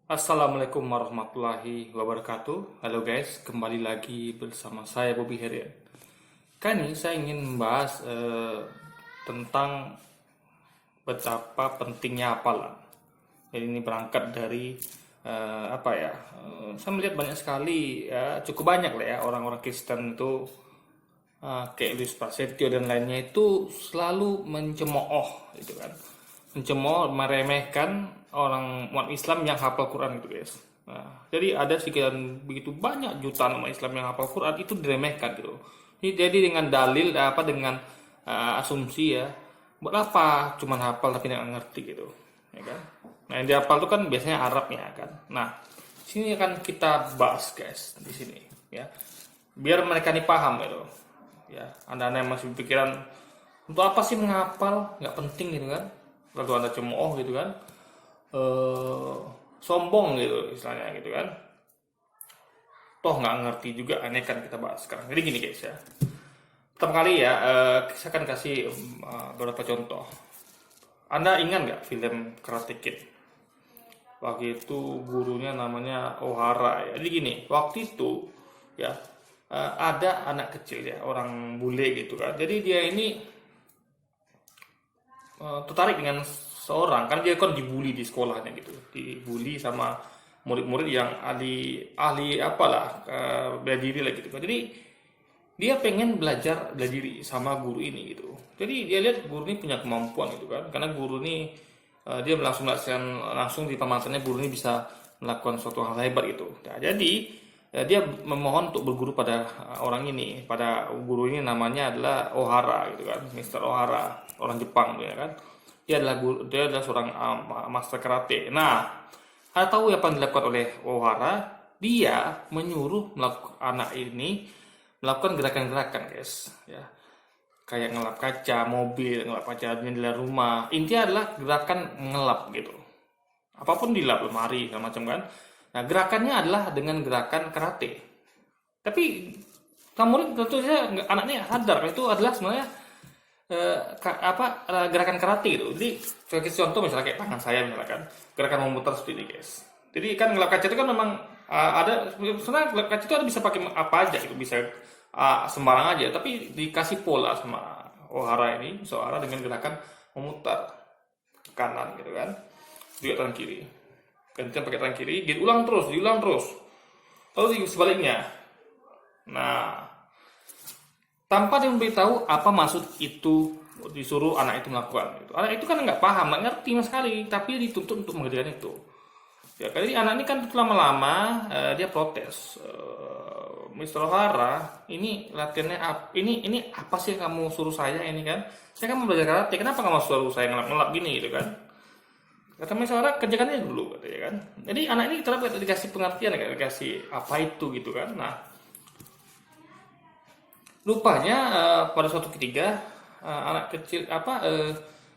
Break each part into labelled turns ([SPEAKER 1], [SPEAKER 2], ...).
[SPEAKER 1] Assalamualaikum warahmatullahi wabarakatuh. Halo guys, kembali lagi bersama saya Bobby Herian. Kali ini saya ingin membahas tentang betapa pentingnya hafalan. Jadi ini berangkat dari saya melihat banyak sekali, ya, cukup banyak lah ya orang-orang Kristen itu kayak Luis Prasetyo dan lainnya itu selalu mencemooh gitu kan, mencemooh, meremehkan orang umat Islam yang hafal Quran gitu guys. Nah, jadi ada sekian begitu banyak jutaan umat Islam yang hafal Quran itu diremehkan gitu. Jadi dengan dalil dengan asumsi ya, buat apa cuman hafal tapi nggak ngerti gitu, ya kan? Nah yang dihafal itu kan biasanya Arab ya kan. Nah sini akan kita bahas guys di sini ya, biar mereka nih paham gitu ya. Anda yang masih berpikiran untuk apa sih menghafal, nggak penting gitu kan, lalu anda cemooh gitu kan, sombong gitu istilahnya gitu kan, toh nggak ngerti juga, aneh kan. Kita bahas sekarang. Jadi gini guys ya, pertama kali ya, saya akan kasih beberapa contoh. Anda ingat nggak film Karate Kid? Waktu itu gurunya namanya Ohara ya. Jadi gini, waktu itu ya, ada anak kecil ya, orang bule gitu kan. Jadi dia ini tertarik dengan seorang, kan dia kan dibully di sekolahnya gitu, dibully sama murid-murid yang ahli apalah, bela diri lah gitu kan. Jadi dia pengen belajar bela diri sama guru ini gitu. Jadi dia lihat guru ini punya kemampuan gitu kan, karena guru ini dia langsung di pamatannya guru ini bisa melakukan suatu hal hebat gitu. Nah, jadi dia memohon untuk berguru pada orang ini, pada guru ini namanya adalah Ohara gitu kan, Mister Ohara, orang Jepang ya kan. Dia adalah seorang master karate. Nah, Anda tahu apa yang dilakukan oleh Ohara? Dia menyuruh anak ini melakukan gerakan-gerakan guys ya, kayak ngelap kaca mobil, ngelap kaca jendela rumah. Intinya adalah gerakan ngelap gitu, apapun dilap, lemari segala macam kan. Nah gerakannya adalah dengan gerakan karate, tapi kamu tentu saja anaknya sadar itu adalah sebenarnya gerakan karate gitu. Jadi sebagai contoh misalnya kayak tangan saya misalkan gerakan memutar seperti ini guys. Jadi kan ngelap kaca itu kan memang ada sebenarnya, ngelap kaca itu ada bisa pakai apa aja gitu, bisa sembarang aja, tapi dikasih pola sama Ohara ini, Ohara dengan gerakan memutar ke kanan gitu kan, juga tangan kiri, gantian pakai tangan kiri, diulang terus, lalu sebaliknya. Nah, tanpa dia memberitahu apa maksud itu, disuruh anak itu melakukan gitu. Anak itu kan nggak paham, nggak ngerti sama sekali, tapi dituntut untuk mengerjakan itu. Ya, jadi anak ini kan lama-lama dia protes. Mr. Ohara, ini latihannya ini apa sih yang kamu suruh saya ini kan? Saya kan mau belajar karate, kenapa kamu suruh saya ngelap-ngelap gini gitu kan? Kata Mr. Ohara, kerjakan aja dulu katanya kan. Jadi anak ini terus dikasih pengertian, dikasih apa itu gitu kan. Nah, rupanya pada suatu ketika anak kecil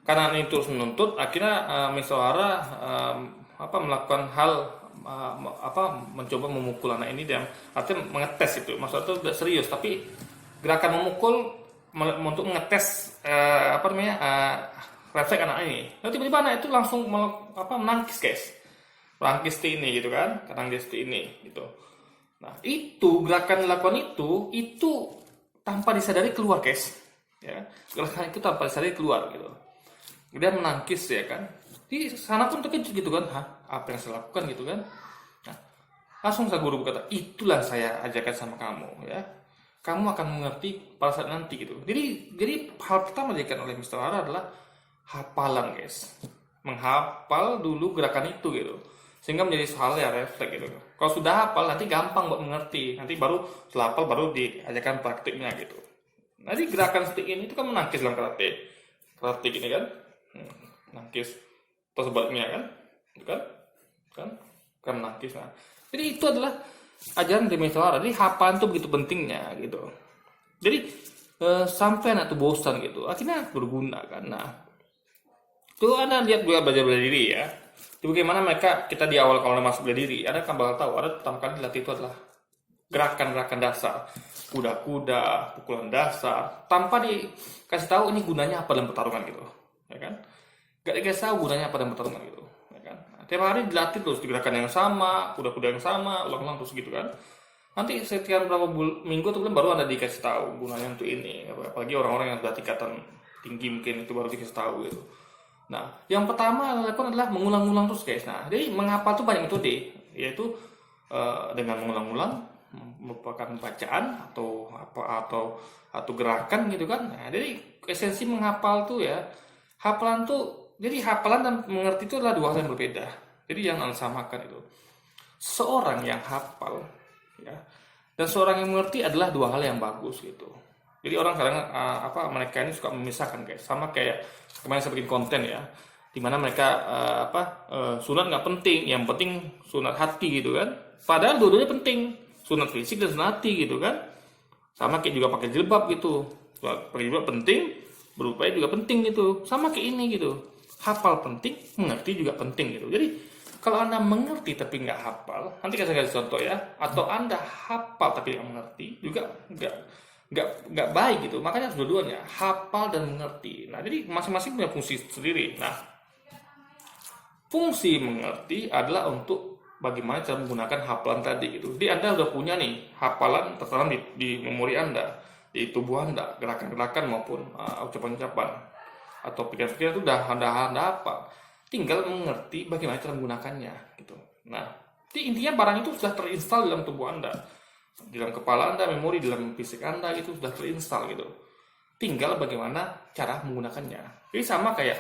[SPEAKER 1] karena ini terus menuntut, akhirnya Mr. Ohara melakukan hal mencoba memukul anak ini, dan artinya mengetes itu, maksudnya itu tidak serius, tapi gerakan memukul untuk mengetes refleks anak ini. Lalu tiba-tiba anak itu langsung menangkis guys, menangkis ini gitu kan, menangkis ini gitu. Nah itu gerakan dilakukan itu tanpa disadari keluar guys ya, gerakan itu tanpa disadari keluar gitu, dia menangkis ya kan. Di sana pun terkejut gitu kan, apa yang saya lakukan gitu kan. Nah, langsung saya guru berkata, itulah saya ajarkan sama kamu ya, kamu akan mengerti pada saat nanti gitu. Jadi hal pertama diajarkan oleh Mr. Ohara adalah hafalan guys, menghafal dulu gerakan itu gitu, sehingga menjadi hal yang refleks gitu. Kalau sudah hafal nanti gampang buat mengerti, nanti baru setelah hafal baru diajarkan praktiknya gitu. Nanti gerakan seperti ini itu kan menangkis dalam karate gini kan, menangkis atau sebaliknya kan, itu kan menangkis. Nah, jadi itu adalah ajaran dari Mr. Ohara. Jadi hafalan itu begitu pentingnya gitu. Jadi sampai anak itu bosan gitu, akhirnya berguna kan. Nah, itu Anda lihat juga belajar bela diri ya. Jadi bagaimana kita di awal kalau masuk bela diri, Anda kan bakal tahu, ada pertama kali dilatih itu adalah gerakan-gerakan dasar, kuda-kuda, pukulan dasar, tanpa dikasih tahu ini gunanya apa dalam pertarungan gitu, ya kan? Gak dikasih tahu gunanya apa dalam pertarungan gitu, ya kan? Nah, tiap hari dilatih terus di gerakan yang sama, kuda-kuda yang sama, ulang-ulang terus gitu kan. Nanti setiap berapa minggu atau bulan baru Anda dikasih tahu gunanya untuk ini. Apalagi orang-orang yang sudah tingkatan tinggi mungkin itu baru dikasih tahu gitu. Nah, yang pertama lakukan adalah mengulang-ulang terus guys. Nah, jadi menghafal tuh banyak metode, yaitu dengan mengulang-ulang merupakan bacaan atau gerakan gitu kan. Nah, jadi esensi menghafal tuh ya, hafalan tuh, jadi hafalan dan mengerti itu adalah dua hal yang berbeda. Jadi jangan samakan itu. Seorang yang hafal ya dan seorang yang mengerti adalah dua hal yang bagus gitu. Jadi orang kadang mereka ini suka memisahkan guys, sama kayak kemarin saya bikin konten ya, dimana mereka sunat nggak penting, yang penting sunat hati gitu kan. Padahal dua-duanya penting, sunat fisik dan sunat hati gitu kan. Sama kayak juga pakai jilbab gitu, pakai jilbab penting, berupaya juga penting gitu. Sama kayak ini gitu, hafal penting, mengerti juga penting gitu. Jadi kalau Anda mengerti tapi nggak hafal, nanti saya kasih contoh ya, atau Anda hafal tapi nggak mengerti juga nggak baik gitu. Makanya harus dua-duanya, hafal dan mengerti. Nah, jadi masing-masing punya fungsi sendiri. Nah, fungsi mengerti adalah untuk bagaimana cara menggunakan hafalan tadi gitu. Jadi Anda udah punya nih hafalan tertanam di memori Anda, di tubuh Anda, gerakan-gerakan maupun ucapan-ucapan atau pikiran-pikiran itu udah Anda hafal. Tinggal mengerti bagaimana cara menggunakannya gitu. Nah, jadi intinya barang itu sudah terinstal dalam tubuh Anda, di dalam kepala Anda, memori di dalam fisik Anda itu sudah terinstal gitu. Tinggal bagaimana cara menggunakannya. Jadi sama kayak,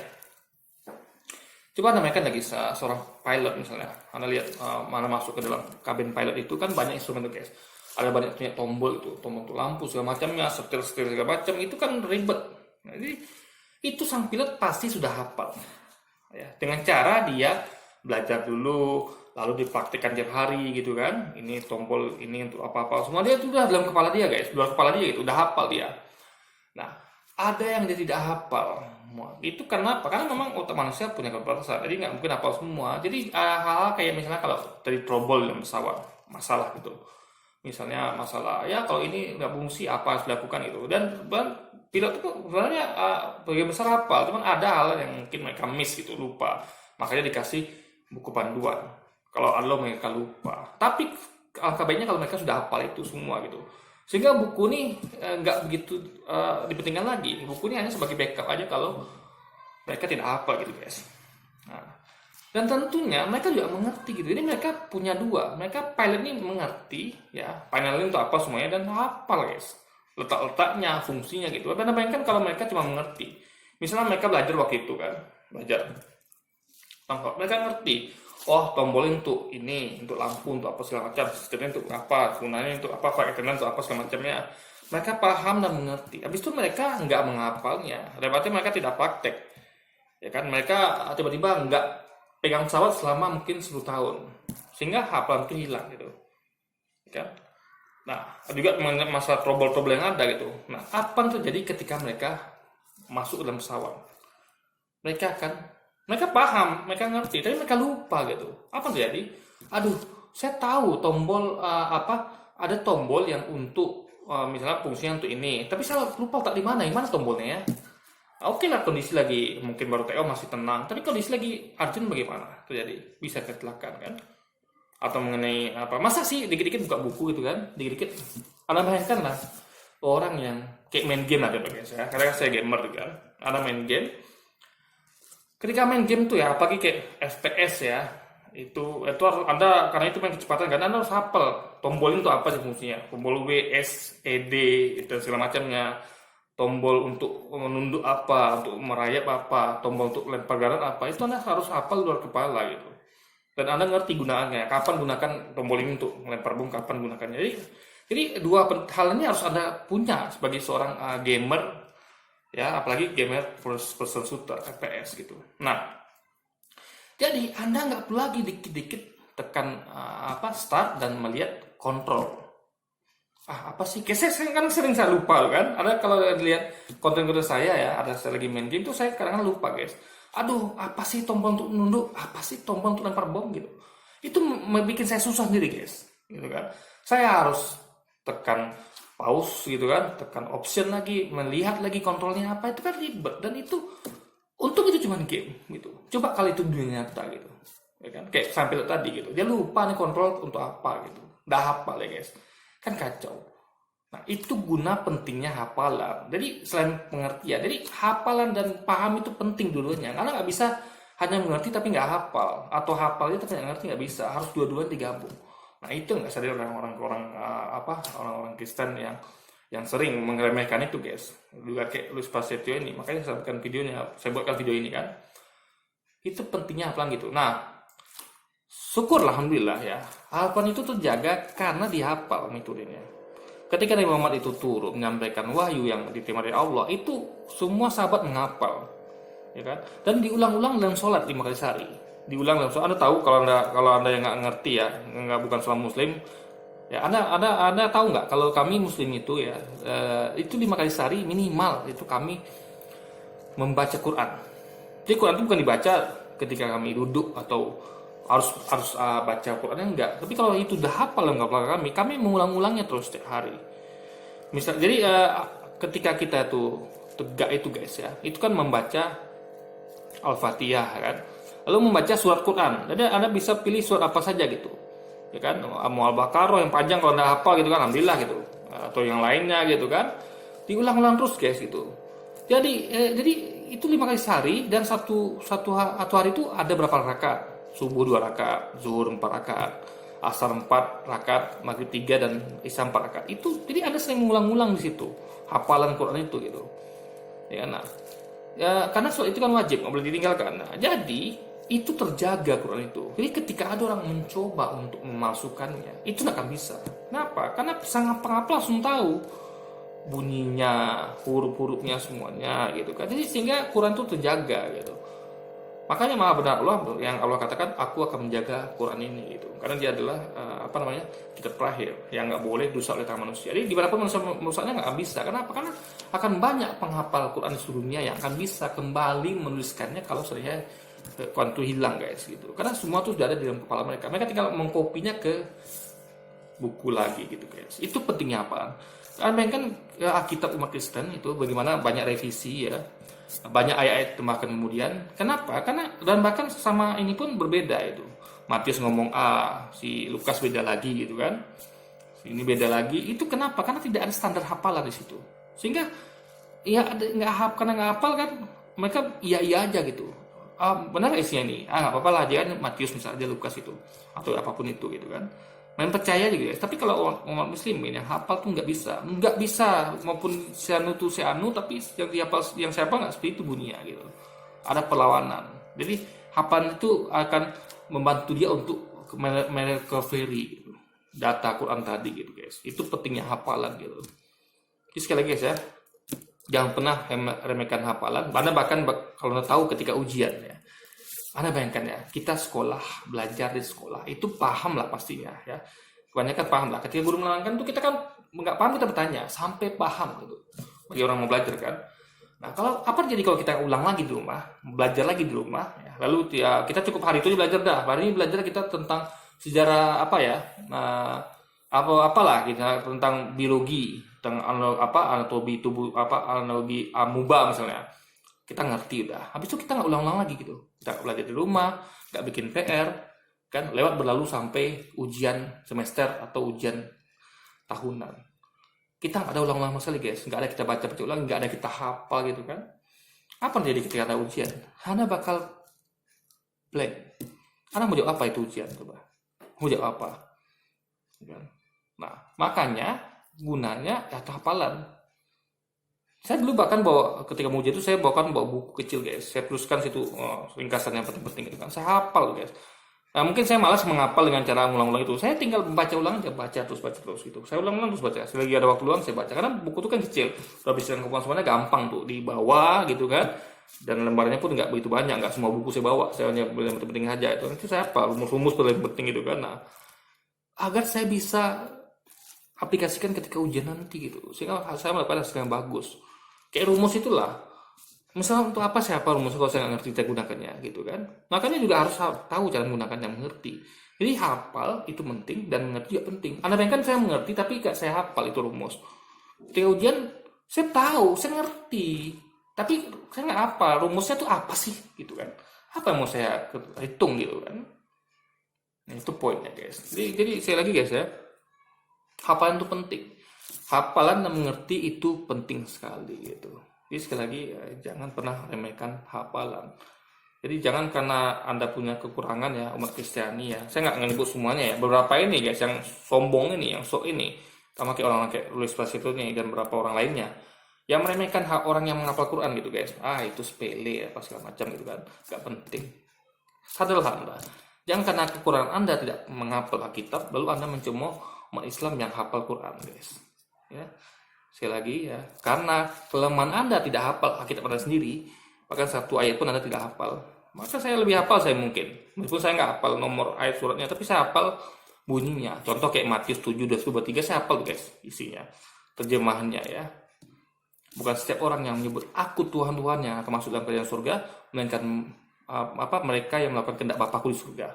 [SPEAKER 1] coba Anda mainkan lagi seorang pilot misalnya. Anda lihat mana masuk ke dalam kabin pilot itu kan banyak instrumen tuh guys. Ada banyak tombol itu, tombol lampu segala macamnya, setir segala macam, itu kan ribet. Nah, jadi itu sang pilot pasti sudah hafal. Ya, dengan cara dia belajar dulu, lalu dipraktikkan tiap hari gitu kan. Ini tombol ini untuk apa-apa, semua dia sudah dalam kepala dia guys, luar kepala dia gitu, udah hafal dia. Nah, ada yang dia tidak hafal. Itu karena apa? Karena memang otak manusia punya keterbatasan, jadi nggak mungkin hafal semua. Jadi hal-hal kayak misalnya kalau dari trouble dalam pesawat, masalah gitu. Misalnya masalah, ya kalau ini nggak fungsi apa harus dilakukan gitu. Dan pilot itu sebenarnya bagian besar hafal, cuman ada hal yang mungkin mereka miss gitu, lupa. Makanya dikasih buku panduan. Kalau ada mereka lupa. Tapi alangkah baiknya kalau mereka sudah hafal itu semua gitu. Sehingga buku ini nggak begitu dipentingkan lagi. Buku ini hanya sebagai backup aja kalau mereka tidak hafal gitu guys. Nah, dan tentunya mereka juga mengerti gitu. Jadi mereka punya dua. Mereka pilot ini mengerti ya, final ini untuk apa semuanya, dan hafal guys. Letak-letaknya, fungsinya gitu. Anda bayangkan kalau mereka cuma mengerti. Misalnya mereka belajar waktu itu kan, belajar. Mereka ngerti. Oh, tombol untuk ini, untuk lampu, untuk apa segala macam, setirnya untuk apa, gunanya untuk apa, paketannya untuk apa segala macamnya. Mereka paham dan mengerti. Habis itu mereka nggak menghafalnya. Repotnya mereka tidak praktek. Ya kan, mereka tiba-tiba nggak pegang pesawat selama mungkin 10 tahun. Sehingga hafal mungkin hilang gitu. Ya kan? Nah, juga masalah trouble-trouble yang ada gitu. Nah, apa yang terjadi ketika mereka masuk dalam pesawat? Mereka paham, mereka ngerti, tapi mereka lupa gitu. Apa yang terjadi? Aduh, saya tahu tombol ada tombol yang untuk misalnya fungsinya untuk ini, tapi saya lupa letak di mana, yang mana tombolnya ya. Oke lah, kondisi lagi mungkin baru TO masih tenang, tapi kondisi lagi urgent bagaimana? Terjadi bisa kecelakaan kan? Atau mengenai apa? Masa sih dikit-dikit buka buku gitu kan? Dikit-dikit. Anda bayangkan lah orang yang kayak main game ada bagi saya, karena saya gamer kan. Anda main game. Ketika main game tuh ya, apalagi kayak FPS ya, itu harus Anda, karena itu main kecepatan kan, Anda harus hafal tombol itu apa sih fungsinya, tombol W, S, E, D, dan segala macamnya, tombol untuk menunduk apa, untuk merayap apa, tombol untuk lempar granat apa, itu Anda harus hafal luar kepala gitu. Dan Anda ngerti gunaannya, kapan gunakan tombol ini untuk melempar bom, kapan gunakannya. Jadi dua hal ini harus Anda punya sebagai seorang gamer. Ya, apalagi gamer first person shooter FPS gitu. Nah, jadi Anda nggak perlu lagi dikit-dikit tekan start dan melihat kontrol. Apa sih? Kayak saya kan sering saya lupa kan. Ada kalau lihat konten-konten saya ya, ada saya lagi main game tuh saya kadang-kadang lupa guys. Aduh, apa sih tombol untuk menunduk? Apa sih tombol untuk lempar bom gitu? Itu bikin saya susah sendiri guys, gitu kan. Saya harus tekan pause gitu kan, tekan option lagi, melihat lagi kontrolnya apa, itu kan ribet. Dan itu untung itu cuma game gitu. Coba kalau itu dunia nyata gitu, ya kan? Kayak sampai tadi gitu, dia lupa nih kontrol untuk apa gitu, nggak hafal ya guys, kan kacau. Nah, itu guna pentingnya hafalan. Jadi selain pengertian, jadi hafalan dan paham itu penting dulunya. Karena nggak bisa hanya mengerti tapi nggak hafal, atau hafalnya tapi nggak ngerti, nggak bisa. Harus dua-duanya digabung. Nah, itu nggak sadar orang-orang Kristen yang sering meremehkan itu guys. Juga kayak Luis Prasetyo ini, makanya saya buatkan video ini kan. Itu pentingnya hafalan gitu. Nah, syukurlah alhamdulillah ya, hafalan itu terjaga karena dihafal metodenya. Ketika Nabi Muhammad itu turun menyampaikan wahyu yang diterima dari Allah, itu semua sahabat menghafal, ya kan? Dan diulang-ulang dalam sholat 5 kali sehari. Diulang dalam sholat. Anda tahu kalau anda yang nggak ngerti ya, nggak bukan seorang Muslim, ya anda tahu nggak kalau kami Muslim itu ya, itu 5 kali sehari minimal itu kami membaca Quran. Jadi Quran itu bukan dibaca ketika kami duduk atau harus baca Qurannya, enggak. Tapi kalau itu udah hafal dalam kepala kami mengulang-ulangnya terus setiap hari. Jadi ketika kita tuh tegak itu guys ya, itu kan membaca Al-Fatihah kan, lalu membaca surat Quran. Jadi Anda bisa pilih surat apa saja gitu, ya kan? Mau Al-Baqarah yang panjang kalau Anda hafal gitu kan, alhamdulillah gitu, atau yang lainnya gitu kan, diulang-ulang terus guys gitu. Jadi itu 5 kali sehari, dan satu hari itu ada berapa rakaat? Subuh 2 rakaat, zuhur 4 rakaat, asar 4 rakaat, maghrib 3, dan isya 4 rakaat. Itu jadi Anda sering mengulang-ulang di situ hafalan Quran itu gitu. Ya, nah, ya karena soal itu kan wajib, nggak boleh ditinggalkan. Nah, jadi itu terjaga Quran itu. Jadi ketika ada orang mencoba untuk memalsukannya, itu nggak akan bisa. Kenapa? Karena sangat penghafal langsung tahu bunyinya, huruf-hurufnya semuanya gitu kan. Jadi sehingga Quran itu terjaga gitu. Makanya maha benar Allah yang Allah katakan, aku akan menjaga Quran ini gitu. Karena dia adalah kitab terakhir yang nggak boleh dirusak oleh tangan manusia. Jadi gimana pun manusia merusaknya nggak bisa. Kenapa? Karena akan banyak penghafal Quran di seluruh dunia yang akan bisa kembali menuliskannya kalau seandainya Quran itu hilang guys gitu. Karena semua itu sudah ada di dalam kepala mereka. Mereka tinggal mengkopinya ke buku lagi gitu guys. Itu pentingnya apa? Bayangkan Alkitab umat Kristen itu bagaimana banyak revisi ya. Banyak ayat-ayat ditambahkan kemudian. Kenapa? Karena dan bahkan sama ini pun berbeda itu. Matius ngomong A, si Lukas beda lagi gitu kan. Ini beda lagi. Itu kenapa? Karena tidak ada standar hafalan di situ. Sehingga ya karena nggak hafal kan, mereka iya aja gitu. Benar isinya ini. Nggak apa-apa lah, dia Matius misalnya, dia Lukas itu atau apapun itu gitu kan. Main percaya aja gitu. Tapi kalau umat Muslim yang hafal tuh nggak bisa, maupun seanu, tapi yang saya hafal nggak seperti itu bunyinya gitu. Ada perlawanan. Jadi hafalan itu akan membantu dia untuk merecovery gitu, data Quran tadi gitu guys. Itu pentingnya hafalan gitu. Jadi sekali lagi guys ya, jangan pernah remehkan hafalan. Bahkan kalau Anda tahu ketika ujian ya, Anda bayangkan ya, kita sekolah, belajar di sekolah, itu paham lah pastinya ya. Kebanyakan paham lah. Ketika guru menerangkan itu kita kan nggak paham, kita bertanya sampai paham gitu. Bagi orang mau belajar kan. Nah, apa jadi kalau kita ulang lagi di rumah, belajar lagi di rumah, ya, lalu ya kita cukup hari itu belajar dah. Hari ini belajar kita tentang sejarah apa ya, apalah kita tentang biologi, tentang anatomi tubuh, anatomi amuba misalnya. Kita ngerti udah. Habis itu kita nggak ulang-ulang lagi gitu. Kita belajar di rumah, nggak bikin PR, kan lewat berlalu sampai ujian semester atau ujian tahunan. Kita nggak ada ulang-ulang sekali guys. Nggak ada kita baca ulang, nggak ada kita hafal gitu kan. Apa yang terjadi ketika ada ujian? Anda bakal blank. Anda mau jawab apa itu ujian? Coba. Mau jawab apa? Nah, makanya gunanya ya hafalan. Saya dulu bahkan ketika mau ujian itu saya bawa buku kecil guys. Saya tuliskan situ ringkasan yang penting-penting gitu kan. Saya hafal guys. Nah, mungkin saya malas menghafal dengan cara ngulang-ulang itu. Saya tinggal membaca ulang aja, baca terus gitu. Saya ulang-ulang terus baca. Selagi ada waktu luang saya baca. Karena buku itu kan kecil. Udah bisa kemampuan semuanya gampang tuh dibawa gitu kan. Dan lembarnya pun nggak begitu banyak. Nggak semua buku saya bawa. Saya hanya yang penting aja itu. Nanti saya apa? Rumus-rumus paling penting gitu kan. Nah, agar saya bisa aplikasikan ketika ujian nanti gitu. Sehingga saya mendapatkan hasil yang bagus. Kayak rumus itulah. Misalnya untuk apa saya hafal rumus kalau saya nggak ngerti cara gunakannya gitu kan. Makanya juga harus tahu cara menggunakannya, mengerti. Jadi hafal itu penting dan mengerti juga penting. Anda bayangkan saya mengerti tapi nggak saya hafal itu rumus. Ketika ujian saya tahu, saya ngerti. Tapi saya nggak hafal rumusnya itu apa sih gitu kan. Apa yang mau saya hitung gitu kan. Nah, itu poinnya guys. Jadi sekali lagi guys ya, hafalan itu penting. Hafalan dan mengerti itu penting sekali gitu. Jadi sekali lagi jangan pernah remehkan hafalan. Jadi jangan karena Anda punya kekurangan ya umat Kristiani ya. Saya nggak nyebut semuanya ya. Beberapa ini guys yang sombong ini, yang sok ini, sama kayak orang kayak Luis Placito nih dan beberapa orang lainnya, yang meremehkan hak orang yang menghafal Quran gitu guys. Itu sepele ya, apa segala macam gitu kan. Nggak penting. Sadarlah Anda. Jangan karena kekurangan Anda tidak menghafal Alkitab, lalu Anda mencemooh umat Islam yang hafal Quran guys. Ya, sekali lagi ya, karena kelemahan Anda tidak hafal Alkitab Anda sendiri, bahkan satu ayat pun Anda tidak hafal, maka saya lebih hafal saya mungkin, meskipun saya nggak hafal nomor ayat suratnya, tapi saya hafal bunyinya. Contoh kayak Matius 7, 23 saya hafal guys isinya, terjemahannya ya. Bukan setiap orang yang menyebut aku Tuhan Tuhannya akan masuk dalam kerajaan surga, melainkan mereka yang melakukan kehendak Bapakku di surga.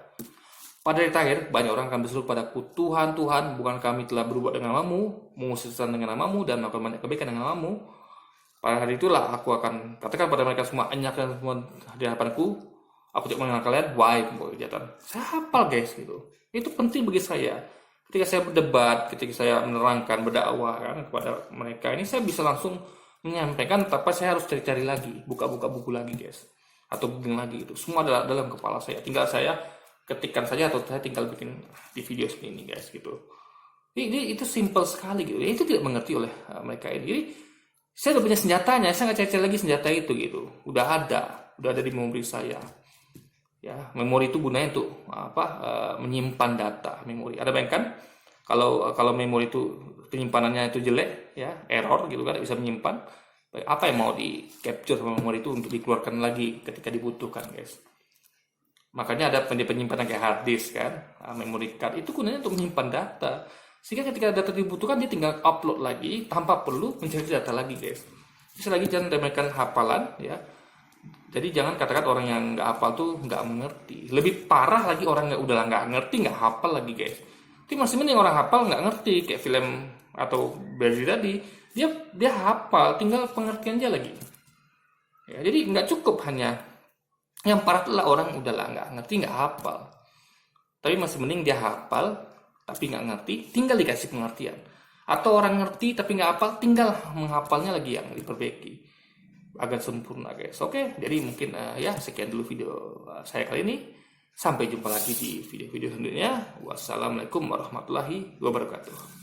[SPEAKER 1] Pada hari terakhir, banyak orang akan berseru padaku, Tuhan, Tuhan, bukan kami telah berbuat dengan namamu, mengusir setan dengan namamu, dan melakukan banyak kebaikan dengan namamu. Pada hari itulah aku akan katakan pada mereka semua, enyahkan semua di hadapanku, aku tidak mengenal kalian, wahai pembawa kejahatan. Saya hafal guys gitu. Itu penting bagi saya. Ketika saya berdebat, ketika saya menerangkan, berdakwah kan, kepada mereka, ini saya bisa langsung menyampaikan, tanpa saya harus cari-cari lagi, buka-buka buku lagi guys, atau bikin lagi itu. Semua dalam kepala saya. Tinggal saya ketikkan saja atau saya tinggal bikin di video seperti ini guys gitu. Jadi itu simple sekali gitu. Itu tidak mengerti oleh mereka ini. Jadi saya udah punya senjatanya, saya nggak cari lagi senjata itu gitu. Udah ada di memori saya. Ya, memori itu gunanya untuk menyimpan data memori. Ada bayangkan kalau memori itu penyimpanannya itu jelek ya, error gitu kan, bisa menyimpan. Apa yang mau di capture sama memori itu untuk dikeluarkan lagi ketika dibutuhkan guys. Makanya ada penyimpanan kayak hard disk kan, memory card itu gunanya untuk menyimpan data. Sehingga ketika data dibutuhkan dia tinggal upload lagi tanpa perlu mencari data lagi guys. Jadi lagi jangan remehkan hafalan ya. Jadi jangan katakan orang yang nggak hafal tuh nggak mengerti. Lebih parah lagi orang yang udah nggak ngerti nggak hafal lagi guys. Tapi masih mending orang hafal nggak ngerti kayak film atau Brazil tadi. Dia hafal, tinggal pengertiannya lagi. Ya, jadi nggak cukup hanya. Yang parah itulah orang udahlah nggak ngerti, nggak hafal. Tapi masih mending dia hafal tapi nggak ngerti, tinggal dikasih pengertian. Atau orang ngerti tapi nggak hafal, tinggal menghafalnya lagi yang diperbaiki agar sempurna guys. Oke, jadi mungkin ya sekian dulu video saya kali ini. Sampai jumpa lagi di video-video selanjutnya. Wassalamualaikum warahmatullahi wabarakatuh.